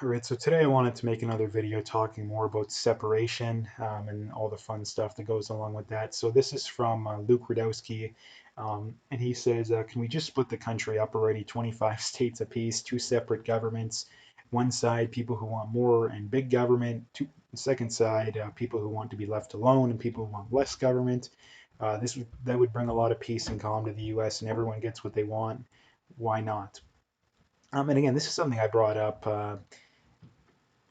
All right, so today I wanted to make another video talking more about separation and all the fun stuff that goes along with that. So this is from Luke Rudowski, and he says, can we just split the country up already? 25 states apiece, two separate governments. One side, people who want more and big government. The second side, people who want to be left alone and people who want less government. That would bring a lot of peace and calm to the U.S. and everyone gets what they want. Why not? And again, this is something I brought up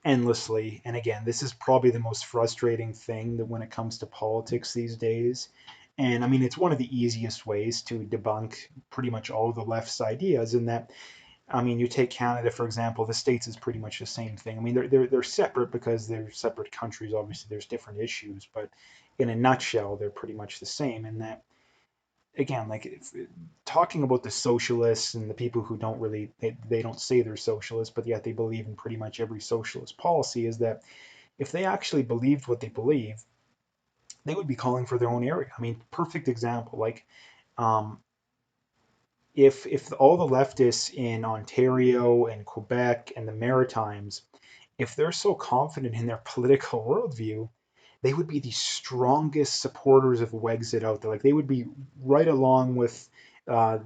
endlessly. And again, this is probably the most frustrating thing that when it comes to politics these days. And I mean, it's one of the easiest ways to debunk pretty much all of the left's ideas. In that, I mean, you take Canada for example, the states is pretty much the same thing. I mean, they're separate because they're separate countries. Obviously, there's different issues, but in a nutshell, they're pretty much the same. In that, again, like talking about the socialists and the people who don't really they don't say they're socialists, but yet they believe in pretty much every socialist policy, is that if they actually believed what they believe, they would be calling for their own area. I mean, perfect example. Like, um, if all the leftists in Ontario and Quebec and the Maritimes, if they're so confident in their political worldview, they would be the strongest supporters of Wexit out there. Like they would be right along with uh,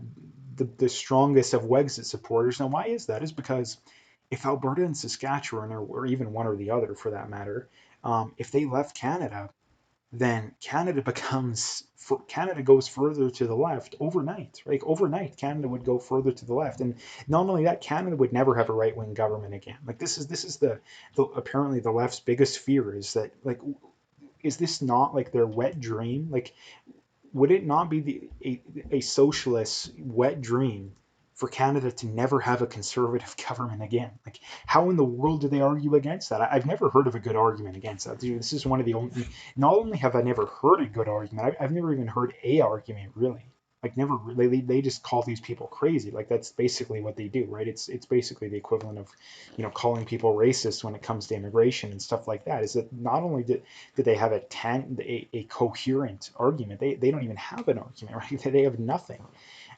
the strongest of Wexit supporters. Now, why is that? Is because if Alberta and Saskatchewan, or even one or the other for that matter, if they left Canada, then Canada goes further to the left overnight. Right, overnight Canada would go further to the left, and not only that, Canada would never have a right wing government again. Like this is the apparently the left's biggest fear, is that, like, is this not like their wet dream? Like, would it not be a socialist wet dream for Canada to never have a conservative government again? Like, how in the world do they argue against that? Have never heard of a good argument against that. Dude, this is one of the only. Not only have I never heard a good argument, I've never even heard a argument really. Like, never really. They just call these people crazy. Like, that's basically what they do, right? It's basically the equivalent of, calling people racist when it comes to immigration and stuff like that. Is that not only did they have a coherent argument? They don't even have an argument, right? They have nothing.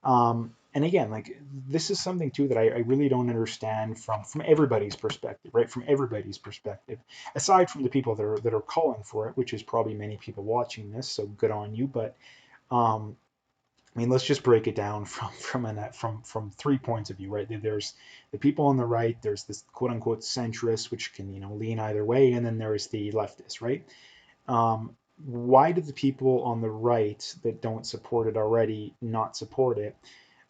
And again, like, this is something too that I really don't understand from everybody's perspective, right? From everybody's perspective, aside from the people that are calling for it, which is probably many people watching this. So good on you. But um, I mean, let's just break it down from 3 points of view, right? There's the people on the right. There's this quote unquote centrist, which can lean either way, and then there's the leftists, right? Why do the people on the right that don't support it already not support it?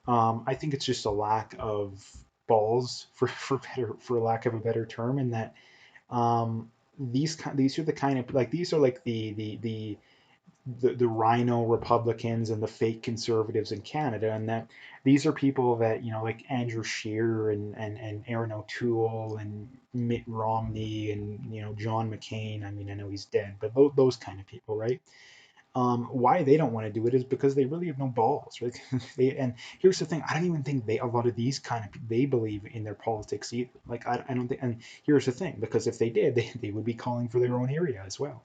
I think it's just a lack of balls, for lack of a better term, in that these are the kind of, like, these are like the rhino Republicans and the fake conservatives in Canada, and that these are people that, like Andrew Scheer and Aaron O'Toole and Mitt Romney and John McCain. I mean, I know he's dead, but those kind of people, right? Why they don't want to do it is because they really have no balls, right? And here's the thing: I don't even think a lot of these kind of they believe in their politics either. Like, I don't think. And here's the thing: because if they did, they would be calling for their own area as well.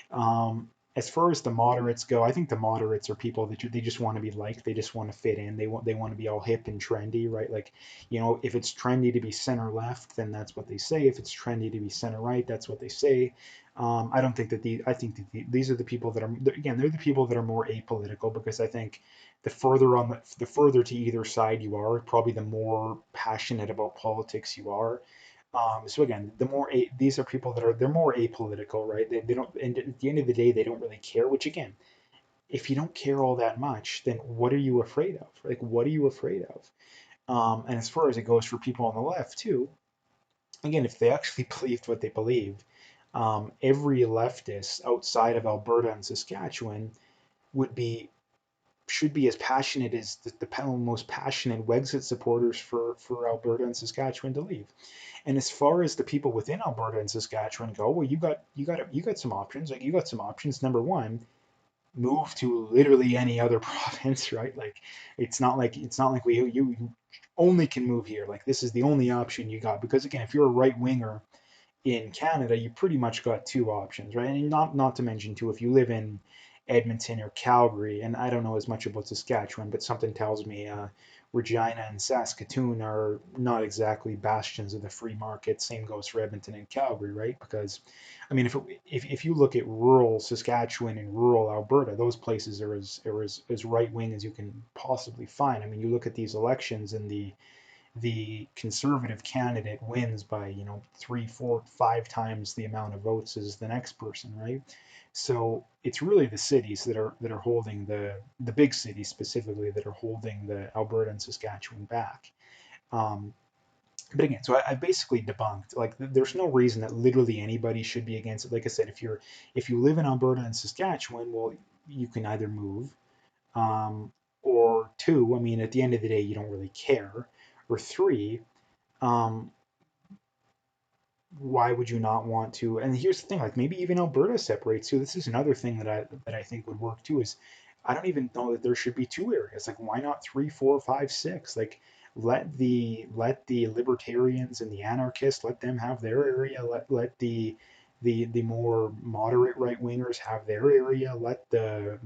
Um, as far as the moderates go, I think the moderates are people that they just want to be liked. They just want to fit in. They want to be all hip and trendy, right? Like, if it's trendy to be center left, then that's what they say. If it's trendy to be center right, that's what they say. I don't think that I think that these are the people that are, again, they're the people that are more apolitical, because I think the further to either side you are, probably the more passionate about politics you are. So again, these are people that they're more apolitical, right? They don't, and at the end of the day, they don't really care. Which, again, if you don't care all that much, then what are you afraid of? Like, what are you afraid of? And as far as it goes for people on the left too, again, if they actually believed what they believe, every leftist outside of Alberta and Saskatchewan would be should be as passionate as the most passionate Wexit supporters for Alberta and Saskatchewan to leave. And as far as the people within Alberta and Saskatchewan go, well, you got some options. Like, you got some options. Number one, move to literally any other province, right? Like, it's not like you only can move here. Like, this is the only option you got. Because again, if you're a right winger in Canada, you pretty much got two options, right? And not to mention too, if you live in Edmonton or Calgary, and I don't know as much about Saskatchewan, but something tells me Regina and Saskatoon are not exactly bastions of the free market. Same goes for Edmonton and Calgary, right? Because, I mean, if you look at rural Saskatchewan and rural Alberta, those places are as right wing as you can possibly find. I mean, you look at these elections and the conservative candidate wins by, three, four, five times the amount of votes as the next person, right? So it's really the cities that are holding the big cities specifically that are holding the Alberta and Saskatchewan back. Um, but again, so I basically debunked like there's no reason that literally anybody should be against it. Like I said, if you live in Alberta and Saskatchewan, well, you can either move, um, or two, I mean, at the end of the day, you don't really care, or three, um, why would you not want to? And here's the thing, like maybe even Alberta separates too. This is another thing that I think would work too. Is I don't even know that there should be two areas. Like why not three, four, five, six? Like let the libertarians and the anarchists let them have their area. Let the more moderate right wingers have their area. Let the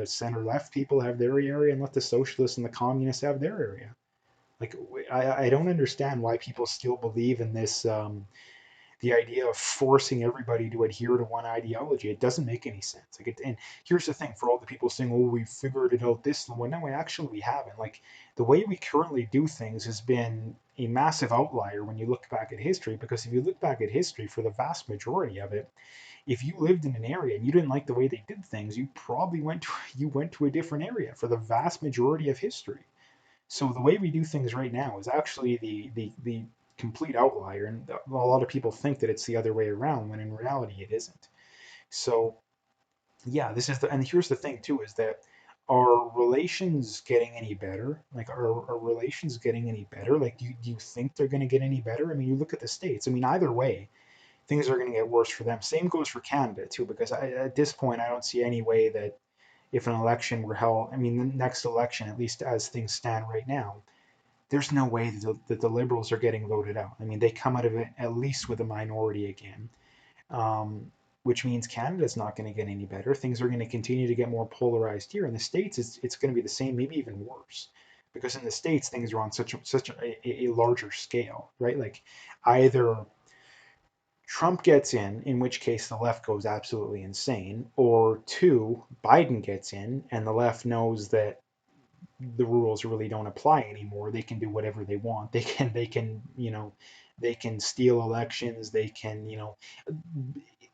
center left people have their area, and let the socialists and the communists have their area. Like I don't understand why people still believe in this, the idea of forcing everybody to adhere to one ideology. It doesn't make any sense. And here's the thing: for all the people saying, "Oh, we figured it out this way," no, actually we haven't. Like the way we currently do things has been a massive outlier when you look back at history. Because if you look back at history, for the vast majority of it, if you lived in an area and you didn't like the way they did things, you probably went to a different area for the vast majority of history. So the way we do things right now is actually the complete outlier, and a lot of people think that it's the other way around when in reality it isn't. So yeah, and here's the thing too is that are relations getting any better? Like are relations getting any better? Like do you think they're going to get any better? I mean, you look at the states. I mean, either way, things are going to get worse for them. Same goes for Canada too, because at this point I don't see any way that if an election were held, I mean, the next election, at least as things stand right now, there's no way that the Liberals are getting voted out. I mean, they come out of it at least with a minority again, um, which means Canada's not going to get any better. Things are going to continue to get more polarized here. In the States, it's going to be the same, maybe even worse. Because in the States, things are on such a larger scale, right? Like either Trump gets in which case the left goes absolutely insane, or two, Biden gets in, and the left knows that the rules really don't apply anymore. They can do whatever they want. They can steal elections. They can,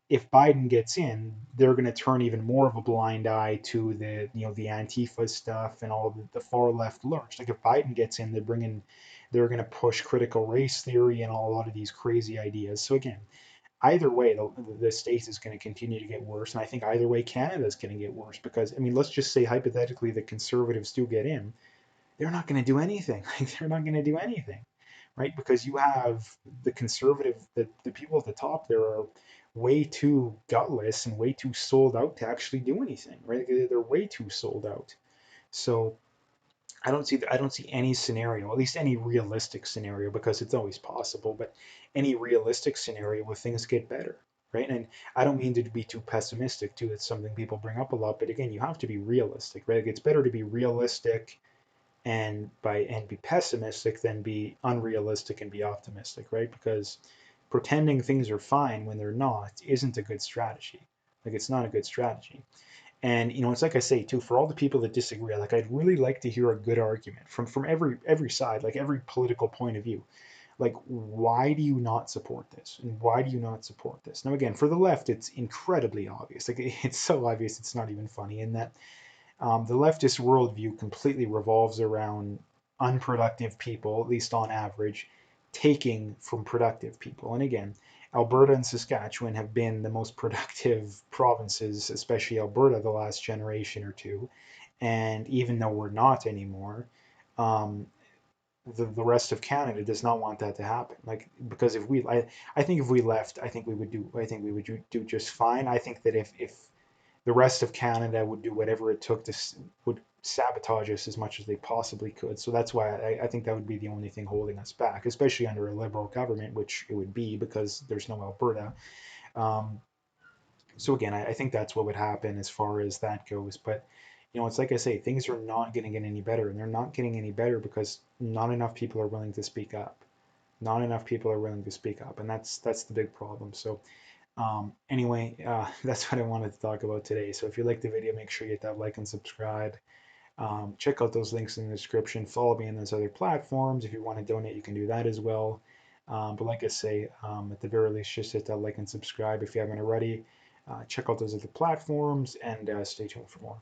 if Biden gets in, they're going to turn even more of a blind eye to the Antifa stuff and all the far left lurch. Like if Biden gets in, they're going to push critical race theory and a lot of these crazy ideas. So again, either way, the States is going to continue to get worse, and I think either way, Canada is going to get worse because I mean, let's just say hypothetically the conservatives do get in, they're not going to do anything. Like they're not going to do anything, right? Because you have the people at the top there are way too gutless and way too sold out to actually do anything, right? They're way too sold out. So I don't see any scenario, at least any realistic scenario, because it's always possible, but any realistic scenario where things get better, right? And I don't mean to be too pessimistic too. It's something people bring up a lot, but again, you have to be realistic, right? Like, it's better to be realistic and be pessimistic than be unrealistic and be optimistic, right? Because pretending things are fine when they're not isn't a good strategy. Like it's not a good strategy. And it's like I say too, for all the people that disagree, like I'd really like to hear a good argument from every side, like every political point of view. Like why do you not support this? And why do you not support this? Now again, for the left, it's incredibly obvious. Like it's so obvious it's not even funny in that the leftist worldview completely revolves around unproductive people, at least on average, taking from productive people. And again, Alberta and Saskatchewan have been the most productive provinces, especially Alberta, the last generation or two. And even though we're not anymore, um, the rest of Canada does not want that to happen. Like because I think if we left, I think we would do just fine. I think that if the rest of Canada would do whatever it took would sabotage us as much as they possibly could. So that's why I think that would be the only thing holding us back, especially under a liberal government, which it would be because there's no Alberta. Um, so again, I think that's what would happen as far as that goes. But It's like I say, things are not going to get any better, and they're not getting any better because not enough people are willing to speak up. Not enough people are willing to speak up, and that's the big problem. So anyway, that's what I wanted to talk about today. So if you like the video, make sure you hit that like and subscribe. Check out those links in the description. Follow me on those other platforms. If you want to donate, you can do that as well. But like I say, at the very least, just hit that like and subscribe if you haven't already. Check out those other platforms and stay tuned for more.